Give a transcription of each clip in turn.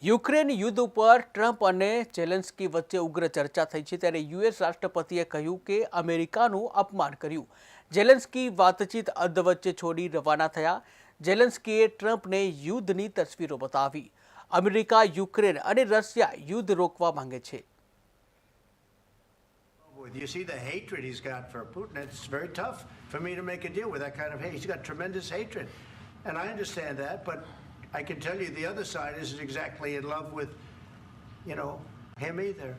Ukraine યુદ્ધ ઉપર Trump અને ઝેલેન્સ્કી વચ્ચે ઉગ્ર ચર્ચા થઈ છે ત્યારે યુએસ રાષ્ટ્રપતિએ કહ્યું કે અમેરિકાનું અપમાન કર્યું। ઝેલેન્સ્કી વાતચીત અધવચ્ચે છોડી રવાના થયા। ઝેલેન્સ્કીએ ટ્રમ્પને યુદ્ધની તસવીરો બતાવી। અમેરિકા યુક્રેન અને રશિયા યુદ્ધ રોકવા માંગે છે। You see the hatred he's got for Putin. It's very tough for me to make a deal with that kind of hate. He's got tremendous hatred. And I understand that, but I can tell you the other side isn't exactly in love with, him either.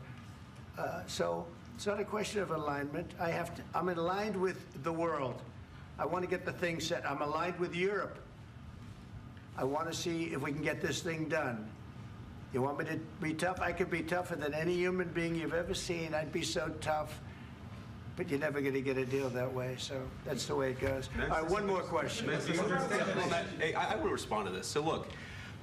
So it's not a question of alignment. I'm aligned with the world. I want to get the thing set. I'm aligned with Europe. I want to see if we can get this thing done. You want me to be tough? I could be tougher than any human being you've ever seen. I'd be so tough. But you're never going to get a deal that way, so that's the way it goes. All right, one more question. Hey, I want to respond to this. So look,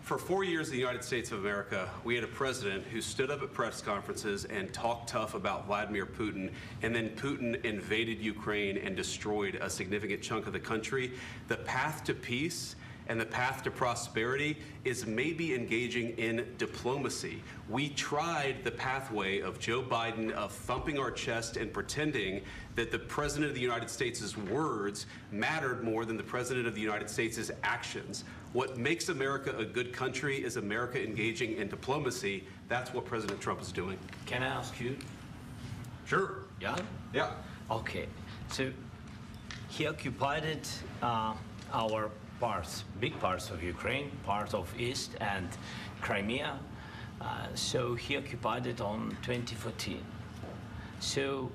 for 4 years in the United States of America, we had a president who stood up at press conferences and talked tough about Vladimir Putin, and then Putin invaded Ukraine and destroyed a significant chunk of the country. The path to peace and the path to prosperity is maybe engaging in diplomacy. We tried the pathway of Joe Biden of thumping our chest and pretending that the President of the United States' words mattered more than the President of the United States' actions. What makes America a good country is America engaging in diplomacy. That's what President Trump is doing. Can I ask you? Sure. Yeah? Yeah. Okay. So he occupied our big parts of Ukraine, part of East and Crimea. So he occupied it on 2014. So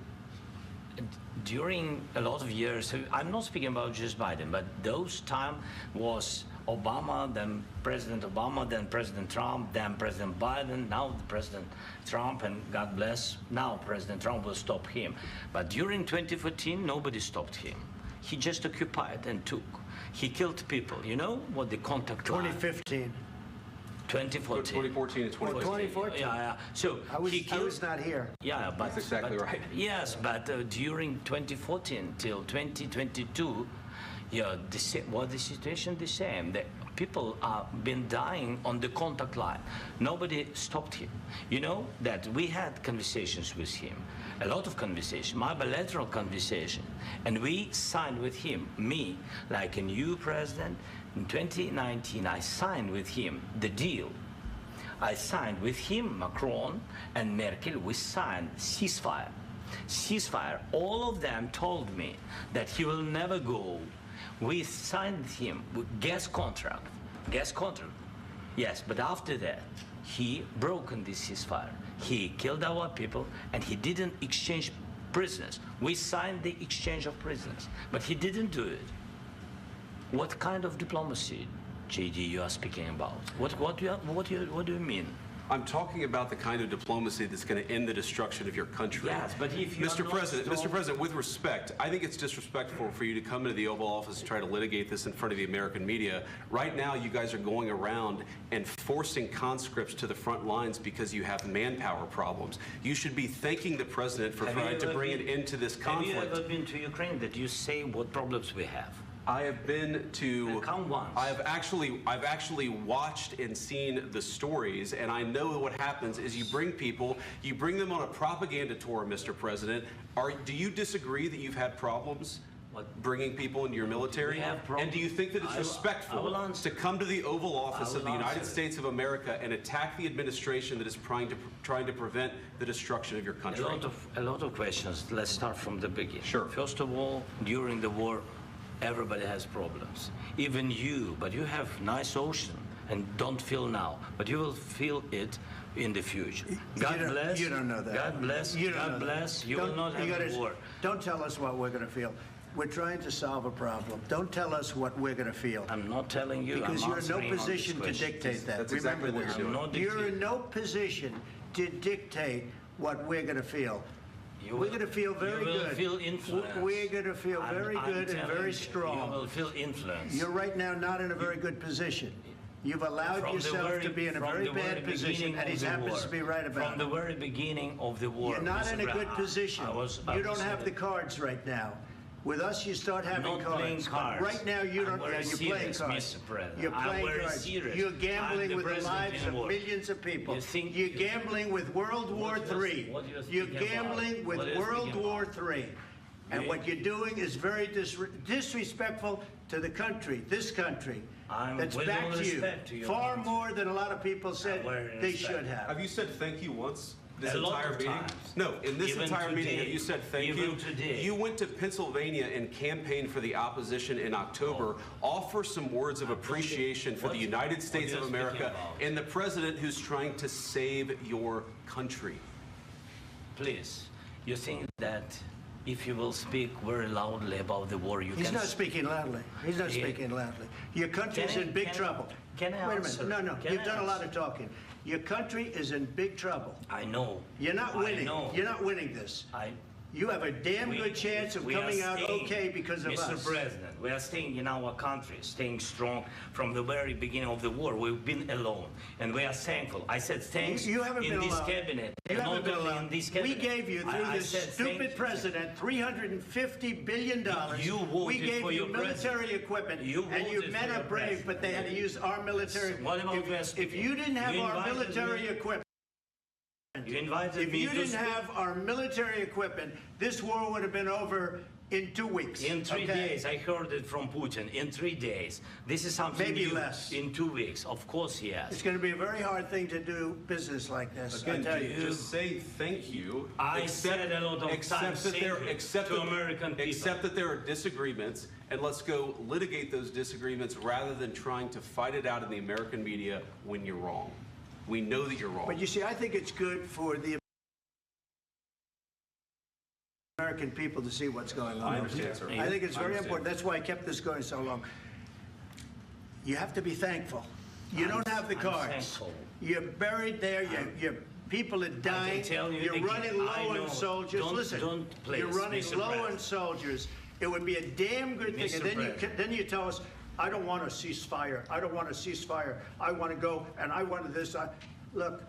during a lot of years, so I'm not speaking about just Biden, but those time was Obama, then President Obama, then President Trump, then President Biden, now President Trump, and God bless, now President Trump will stop him. But during 2014, nobody stopped him. He just occupied and took. He killed people. You know what the contact 2015. 2014. 2014 and 2014. 2014. Yeah. So I was not here. Yeah, but that's exactly right. Yes, but during 2014 till 2022, the situation the same. The people are been dying on the contact line. Nobody stopped him. You know that we had conversations with him, a lot of conversation, my bilateral conversation, and we signed with him, me, like a new president. In 2019, I signed with him the deal. I signed with him, Macron and Merkel, we signed ceasefire. Ceasefire. All of them told me that he will never go. We signed him with gas contract. Yes, but after that, he broken this ceasefire. He killed our people and he didn't exchange prisoners. We signed the exchange of prisoners, but he didn't do it. What kind of diplomacy, JD, you are speaking about? What do you mean? I'm talking about the kind of diplomacy that's going to end the destruction of your country. Yes, but if you Mr. President, with respect, I think it's disrespectful for you to come into the Oval Office and try to litigate this in front of the American media. Right now, you guys are going around and forcing conscripts to the front lines because you have manpower problems. You should be thanking the President for trying to bring an end to this conflict. Have you ever been to Ukraine that you say what problems we have? I have been to. Come once. I've actually watched and seen the stories, and I know what happens is you bring them on a propaganda tour, Mr. President. Do you disagree that you've had problems bringing people into your military? And do you think that it's respectful to come to the Oval Office of the United States of America and attack the administration that is trying to prevent the destruction of your country? A lot of questions. Let's start from the beginning. Sure. First of all, during the war, everybody has problems, even you, but you have nice ocean and don't feel now, but you will feel it in the future. God bless. You don't know that. God bless. God bless. You will not have war. Don't tell us what we're going to feel. We're trying to solve a problem. Don't tell us what we're going to feel. I'm not telling you. Because you're in no position to dictate that. That's exactly what you're doing. You're in no position to dictate what we're going to feel. We're going to feel very good. You will feel influence. We're going to feel very good and very strong. You will feel influence. You're right now not in a very good position. You've allowed yourself to be in a very bad position, and he happens to be right about it. From the very beginning of the war. You're not in a good position. You don't have the cards right now. With us, you start having Not cards. playing cards. Right now, you don't. I'm very You're playing serious, cards. Mr. President. You're I'm playing very cards. serious. You're I'm gambling the with the president lives in of war. millions of people. You think- You're gambling with World War What you're- III. what you're You're speaking about? gambling with What you're World speaking War about? III. And what you're doing is very disrespectful to the country, this country, I'm that's with back all to you. respect to your Far country. more than a lot of people said very they respect. should have. Have you said thank you once? This A lot entire of meeting? times. No, in this Even entire meeting, today. have you said thank Even you? today. You went to Pennsylvania and campaigned for the opposition in October. Offer some words of appreciation for the What- United States what of you're America speaking about? and the president who's trying to save your country. Please, you think that if you will speak very loudly about the war, you He's can... not speaking loudly. He's not Yeah. speaking loudly. Your country's Can I- in big can I- trouble. can I Wait a answer? minute. No, Can you've I done a lot answer? of talking. Your country is in big trouble. I know. You're not I winning. know. You're not winning this. You have a damn good chance of we are coming out staying, okay because of Mr. us. President, we are staying in our country, staying strong from the very beginning of the war. We've been alone, and we are thankful. I said thanks You haven't in been this alone. cabinet, You and haven't not been only alone. in this We cabinet. gave you, through I this said thank stupid you. president, $350 billion. You voted we gave for you your military president. equipment, You and you voted men for are your brave, president. but they had to use our military. What about If you didn't have You our invited military me- equipment, You invited if me you to didn't speak. have our military equipment, this war would have been over in 2 weeks. In 3 okay? days, I heard it from Putin. In 3 days, this is something Maybe new. less. In 2 weeks, of course, It's yes. going to be a very hard thing to do business like this. I Again, tell you. just say thank you. I said a lot of accept times that thank there, you accept to that- American people. Accept that there are disagreements, and let's go litigate those disagreements rather than trying to fight it out in the American media when you're wrong. We know that you're wrong. But you see, I think it's good for the American people to see what's going on. I understand, sir. I think it's I very understand. important. That's why I kept this going so long. You have to be thankful. You don't have the I'm cards. thankful. You're buried there. Your people are dying. tell you You're again, running I low know. on soldiers. Don't- Listen, don't please, you're running Mr. low on President. soldiers. It would be a damn good thing. Mr. And President. then you tell us, I don't want a ceasefire. I don't want a ceasefire. I want to go and I want this. Look,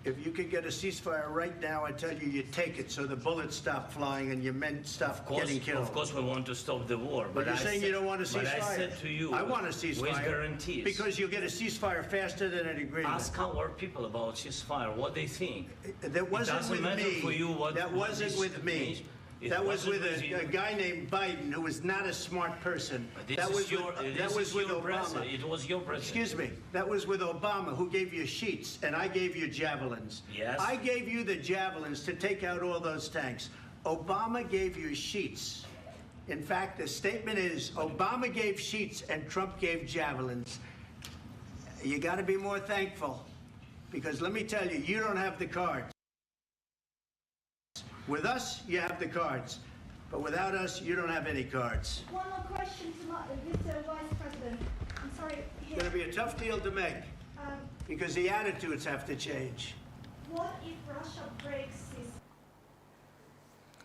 if you could get a ceasefire right now, I tell you, you take it so the bullets stop flying and your men stop getting killed. Of course, we want to stop the war. But you're I saying said- you don't want a ceasefire. But I said to you, I want a ceasefire. with guarantees. Because you'll get a ceasefire faster than an agreement. Ask our people about ceasefire, what they think. That wasn't doesn't with matter me. for you what- That what wasn't is- with me. It That was wasn't with with you. a guy named Biden who was not a smart person. This That is was your, with, this that was is with your Obama. president. It was your president. Excuse me. That was with Obama, who gave you sheets, and I gave you javelins. Yes. I gave you the javelins to take out all those tanks. Obama gave you sheets. In fact, the statement is Obama gave sheets and Trump gave javelins. You got to be more thankful, because let me tell you, you don't have the cards. With us, you have the cards. But without us, you don't have any cards. One more question to Mr. Vice President. I'm sorry. It's going to be a tough deal to make, Um, because the attitudes have to change. what if Russia breaks its